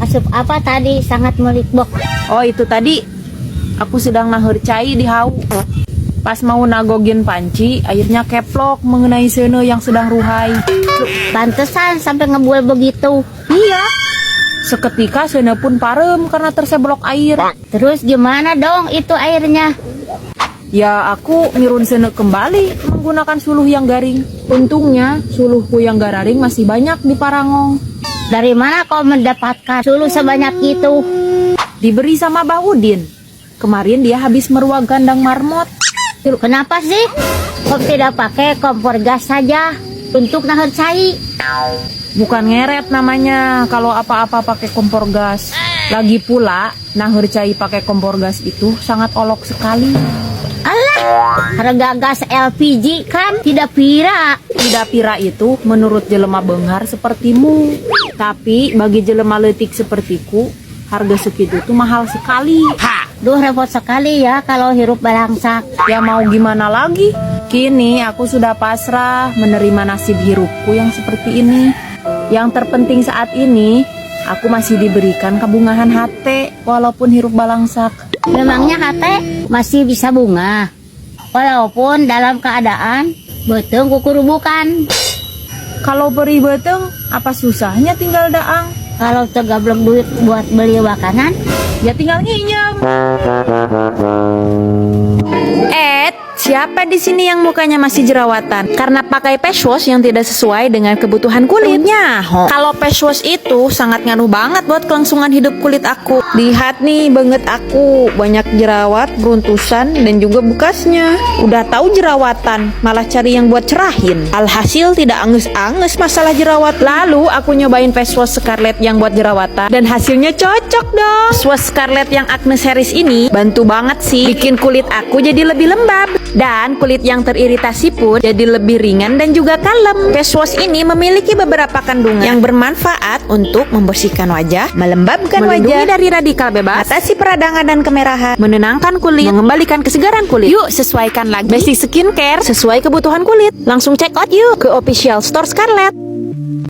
Asup apa tadi sangat melikbok. Oh itu tadi aku sedang nahercai di hau. Pas mau nagogin panci, airnya keplok mengenai sene yang sedang ruhai. Pantesan sampai ngebual begitu. Iya. Seketika sene pun parem karena terseblok air. Terus gimana dong itu airnya? Ya aku mirun sene kembali menggunakan suluh yang garing. Untungnya suluhku yang gararing masih banyak di Parangong. Dari mana kau mendapatkan suluh sebanyak itu? Diberi sama Bah Udin. Kemarin dia habis meruak gandang marmot. Kenapa sih? Kau tidak pakai kompor gas saja untuk nahercai? Bukan ngeret namanya kalau apa-apa pakai kompor gas. Lagi pula nahercai pakai kompor gas itu sangat olok sekali. Alah, harga gas LPG kan tidak pira. Tidak pira itu menurut jelema benghar sepertimu. Tapi bagi jelema letik sepertiku, harga segitu tuh mahal sekali. Duh, repot sekali ya kalau hirup balangsak. Ya mau gimana lagi? Kini aku sudah pasrah menerima nasib hirupku yang seperti ini. Yang terpenting saat ini, aku masih diberikan kebungahan hati walaupun hirup balangsak. Memangnya hati masih bisa bunga, walaupun dalam keadaan beteng kukurubukan. Kalau beri beteng, apa susahnya tinggal daang? Kalau tegablok duit buat beli makanan, Ya tinggal nginyam. Siapa di sini yang mukanya masih jerawatan karena pakai face wash yang tidak sesuai dengan kebutuhan kulitnya? Kalau face wash itu sangat ngaruh banget buat kelangsungan hidup kulit aku. Lihat nih banget aku banyak jerawat, beruntusan dan juga bekasnya. Udah tahu jerawatan, malah cari yang buat cerahin. Alhasil tidak anges-anges masalah jerawat. Lalu aku nyobain face wash Scarlett yang buat jerawatan dan hasilnya cocok dong. Face wash Scarlett yang Agnes series ini bantu banget sih bikin kulit aku jadi lebih lembab. Dan kulit yang teriritasi pun jadi lebih ringan dan juga kalem. Face wash ini memiliki beberapa kandungan yang bermanfaat untuk membersihkan wajah, melembabkan wajah dari radikal bebas, atasi peradangan dan kemerahan, menenangkan kulit, mengembalikan kesegaran kulit. Yuk sesuaikan lagi basic skincare sesuai kebutuhan kulit. Langsung check out yuk ke official store Scarlett.